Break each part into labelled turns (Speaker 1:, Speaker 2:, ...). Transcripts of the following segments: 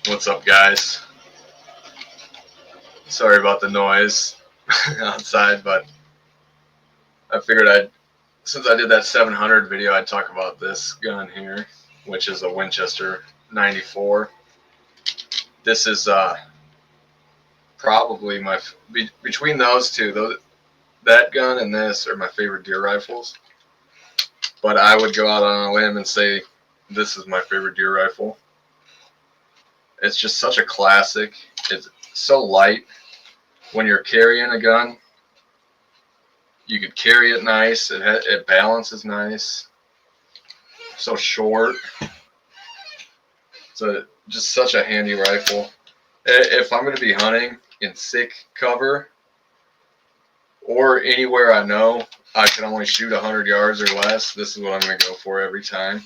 Speaker 1: What's up, guys? Sorry about the noise outside, but I figured since I did that 700 video, I'd talk about this gun here, which is a Winchester 94. This is probably between those two, that gun and this are my favorite deer rifles. But I would go out on a limb and say this is my favorite deer rifle. It's just such a classic. It's so light. When you're carrying a gun, you could carry it nice. It balances nice. So short. It's just such a handy rifle. If I'm going to be hunting in thick cover or anywhere I know I can only shoot 100 yards or less, this is what I'm going to go for every time.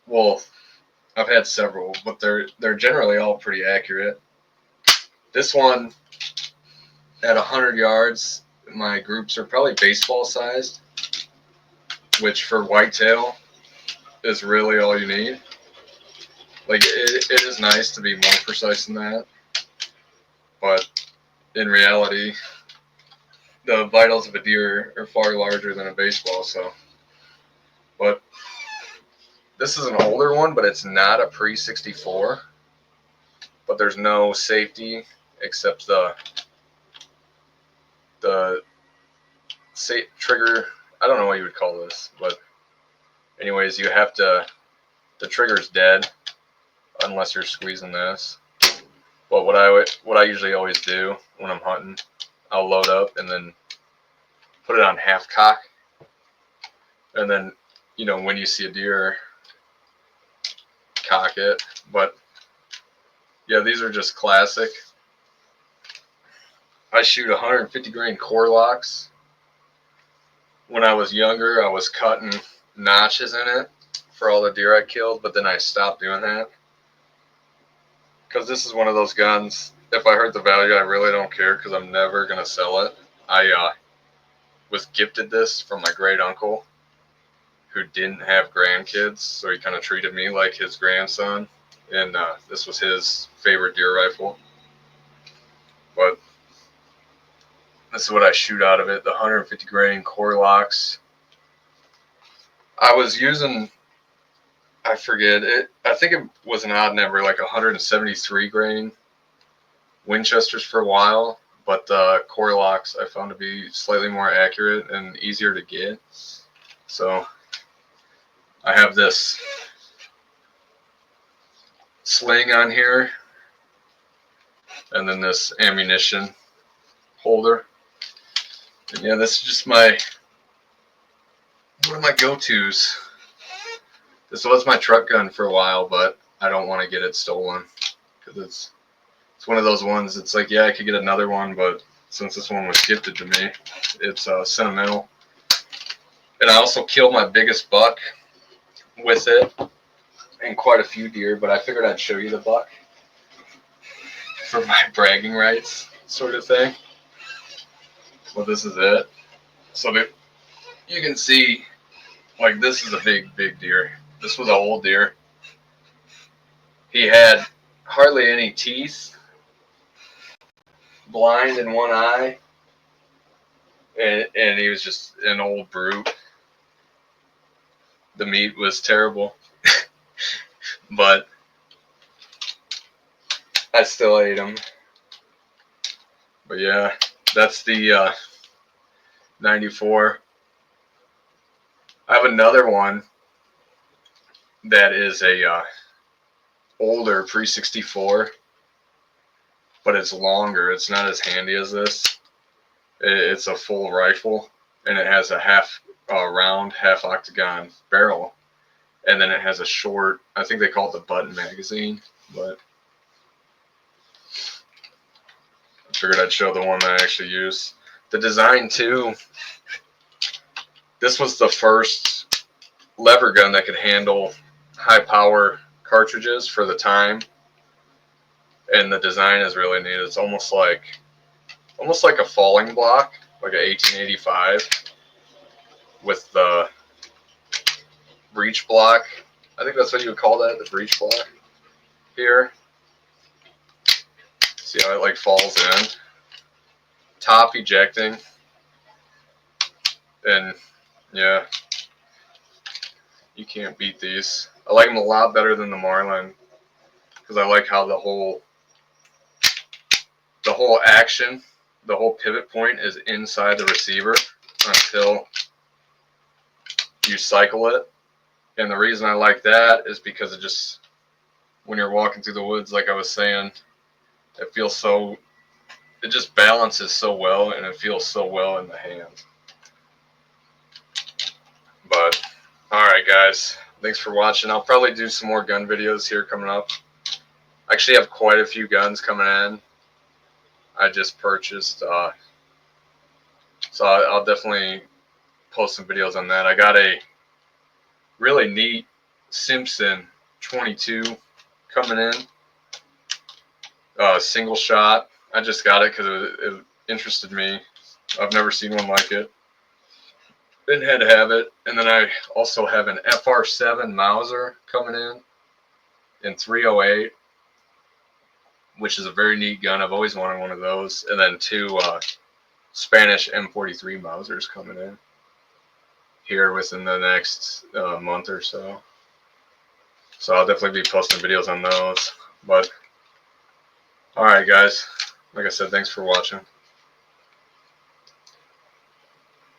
Speaker 1: Well, I've had several, but they're generally all pretty accurate. This one at 100 yards, my groups are probably baseball sized, which for whitetail is really all you need. Like it is nice to be more precise than that, but in reality, the vitals of a deer are far larger than a baseball. But this is an older one, but it's not a pre-64. But there's no safety except the trigger. I don't know what you would call this, but anyways, you have to. The trigger's dead unless you're squeezing this. But what I usually always do when I'm hunting, I'll load up and then put it on half cock, and then when you see a deer, cock it. But yeah, these are just classic. I shoot 150 grain core locks. When I was younger, I was cutting notches in it for all the deer I killed, but then I stopped doing that because this is one of those guns. If I hurt the value, I really don't care because I'm never gonna sell it. I was gifted this from my great uncle, who didn't have grandkids, so he kind of treated me like his grandson, and this was his favorite deer rifle. But this is what I shoot out of it, the 150 grain core locks. I was using, I forget it, I think it was an odd number, like 173 grain Winchesters for a while, but the core locks I found to be slightly more accurate and easier to get. So I have this sling on here, and then this ammunition holder. And yeah, this is just one of my go-tos. This was my truck gun for a while, but I don't want to get it stolen because it's one of those ones. It's like, yeah, I could get another one, but since this one was gifted to me, it's sentimental. And I also killed my biggest buck with it, and quite a few deer. But I figured I'd show you the buck for my bragging rights, sort of thing. Well, this is it. So you can see, like, this is a big deer. This was an old deer. He had hardly any teeth, blind in one eye, and he was just an old brute. The meat was terrible, but I still ate him. But yeah, that's the 94. I have another one that is a older pre-64, but it's longer. It's not as handy as this. It's a full rifle, and it has a round, half octagon barrel, and then it has a short, I think they call it the button magazine, but I figured I'd show the one that I actually use. The design too, this was the first lever gun that could handle high power cartridges for the time, and the design is really neat. It's almost like a falling block, like a 1885, with the breech block I think that's what you would call that, the breech block here. See how it like falls in. Top ejecting. And yeah, you can't beat these. I like them a lot better than the Marlin because I like how the whole action, the whole pivot point is inside the receiver until you cycle it. And the reason I like that is because it just, when you're walking through the woods, like I was saying, it feels so, it just balances so well and it feels so well in the hand. But, alright guys, thanks for watching. I'll probably do some more gun videos here coming up. I actually have quite a few guns coming in. I just purchased, so I'll definitely post some videos on that. I got a really neat Simpson 22 coming in, single shot. I just got it because it interested me. I've never seen one like it. Then had to have it. And then I also have an FR7 Mauser coming in 308, which is a very neat gun. I've always wanted one of those. And then two Spanish M43 Mausers coming in here within the next month or so. So I'll definitely be posting videos on those. But alright guys, like I said, thanks for watching.